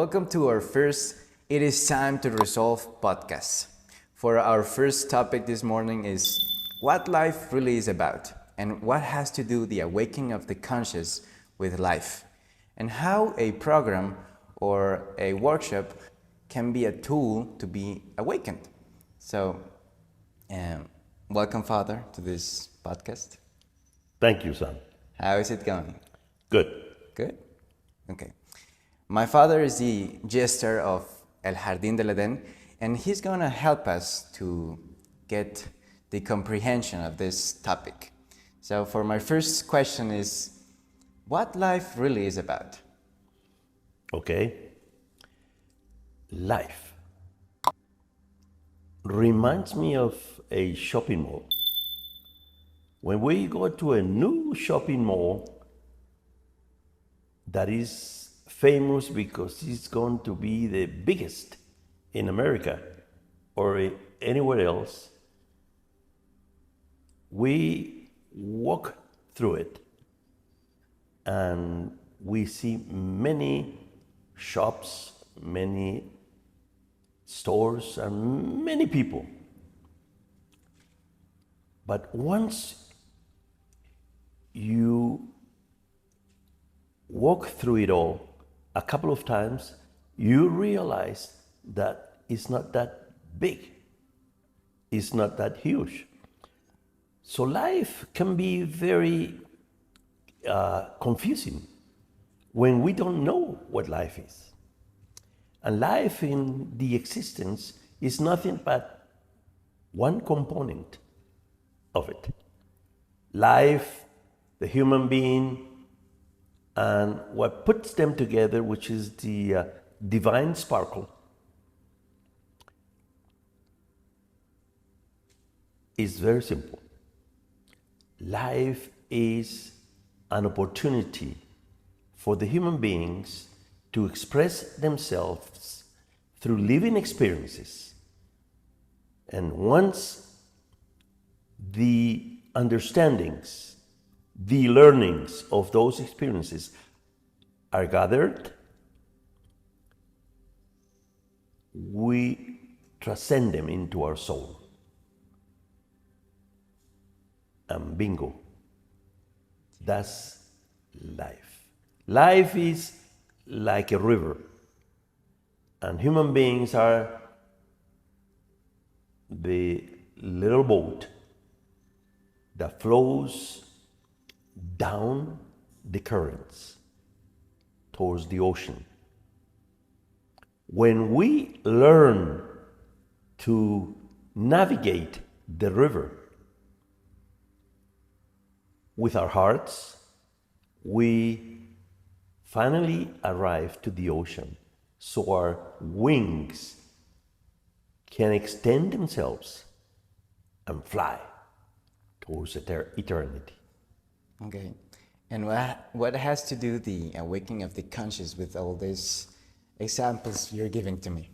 Welcome to our first It Is Time to Resolve podcast. For our first topic this morning is what life really is about and what has to do the awakening of the conscious with life and how a program or a workshop can be a tool to be awakened. So, welcome, Father, to this podcast. Thank you, son. How is it going? Good. Good? Okay. My father is the jester of El Jardín del Edén, and he's going to help us to get the comprehension of this topic. So for my first question is, what life really is about? Okay. Life reminds me of a shopping mall. When we go to a new shopping mall that is famous because it's going to be the biggest in America or anywhere else, we walk through it and we see many shops, many stores, and many people. But once you walk through it all a couple of times, you realize that it's not that big, it's not that huge. So life can be very confusing when we don't know what life is. And life in the existence is nothing but one component of it. Life, the human being, and what puts them together, which is the divine sparkle, is very simple. Life is an opportunity for the human beings to express themselves through living experiences. And once the understandings, the learnings of those experiences are gathered, we transcend them into our soul. And bingo, that's life. Life is like a river, and human beings are the little boat that flows down the currents towards the ocean. When we learn to navigate the river with our hearts, we finally arrive to the ocean, so our wings can extend themselves and fly towards eternity. Okay. And what has to do the awakening of the conscious with all these examples you're giving to me?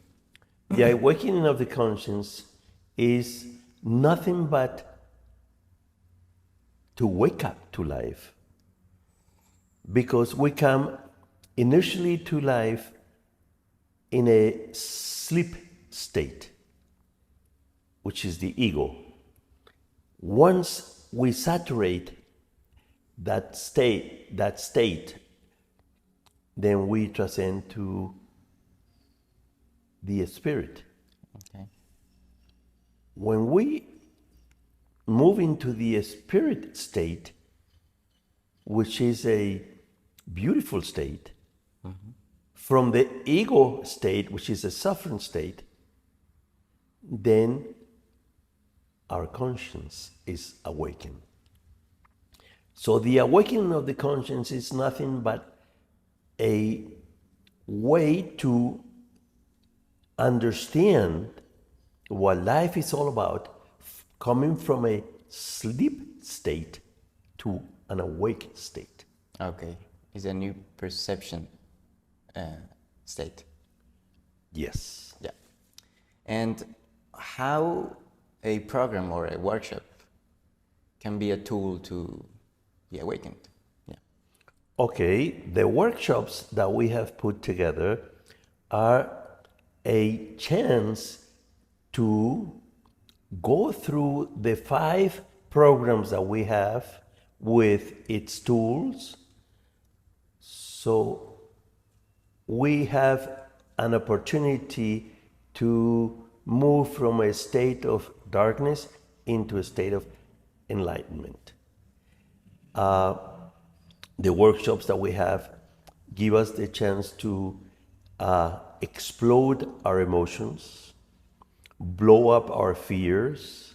The awakening of the conscience is nothing but to wake up to life, because we come initially to life in a sleep state, which is the ego. Once we saturate that state, then we transcend to the spirit. Okay. When we move into the spirit state, which is a beautiful state, from the ego state, which is a suffering state, then our conscience is awakened. So the awakening of the conscience is nothing but a way to understand what life is all about, coming from a sleep state to an awake state. Okay. It's a new perception state. Yes. Yeah. And how a program or a workshop can be a tool to be awakened. Yeah. Okay, the workshops that we have put together are a chance to go through the 5 programs that we have with its tools. So we have an opportunity to move from a state of darkness into a state of enlightenment. The workshops that we have give us the chance to explode our emotions, blow up our fears,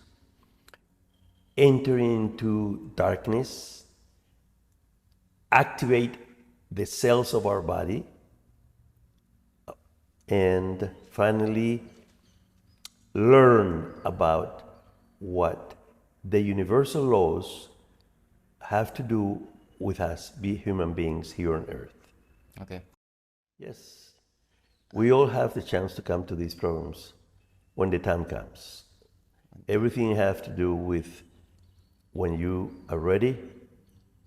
enter into darkness, activate the cells of our body, and finally learn about what the universal laws have to do with us, be human beings here on earth. Okay. Yes, we all have the chance to come to these programs when the time comes. Everything has to do with when you are ready,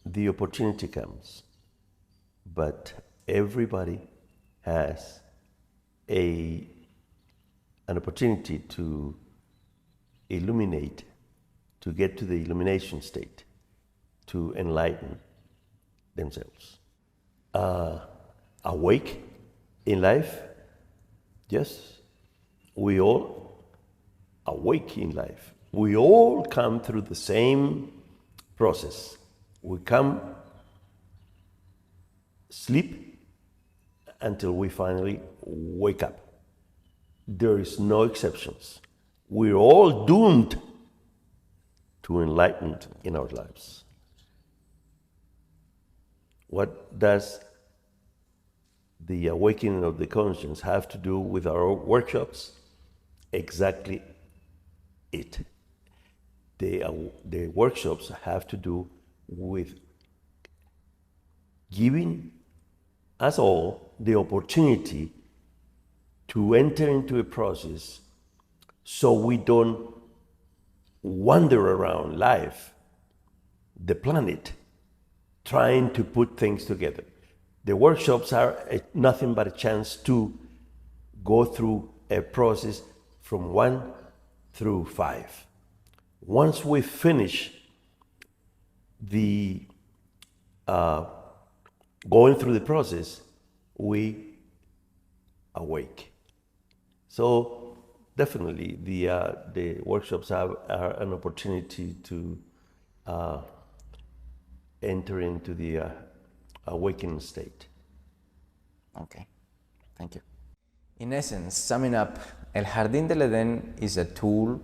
the opportunity comes. But everybody has an opportunity to illuminate, to get to the illumination state, to enlighten themselves. Awake in life, yes, we all awake in life. We all come through the same process. We come, sleep, until we finally wake up. There is no exceptions. We're all doomed to enlightenment in our lives. What does the awakening of the conscience have to do with our workshops? Exactly it. The workshops have to do with giving us all the opportunity to enter into a process so we don't wander around life, the planet, trying to put things together. The workshops are nothing but a chance to go through a process from 1 through 5. Once we finish the going through the process, we awake. So definitely the workshops are an opportunity to enter into the awakening state. Okay, thank you. In essence, summing up, El Jardín del Edén is a tool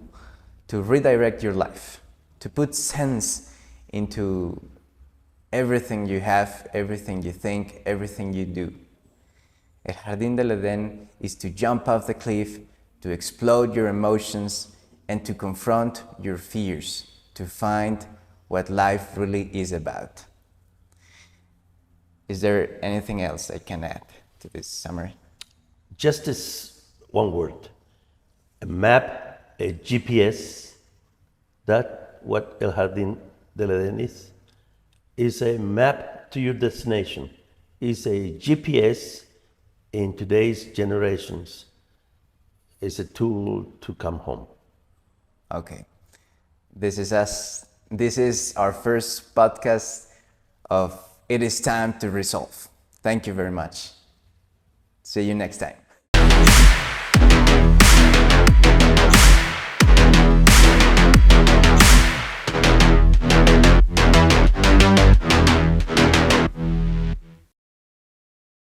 to redirect your life, to put sense into everything you have, everything you think, everything you do. El Jardín del Edén is to jump off the cliff, to explode your emotions, and to confront your fears, to find what life really is about. Is there anything else I can add to this summary? Just as one word, a map, a GPS, that what El Jardín del Edén is a map to your destination, is a GPS in today's generations, is a tool to come home. Okay. This is us. This is our first podcast of It Is Time to Resolve. Thank you very much. See you next time.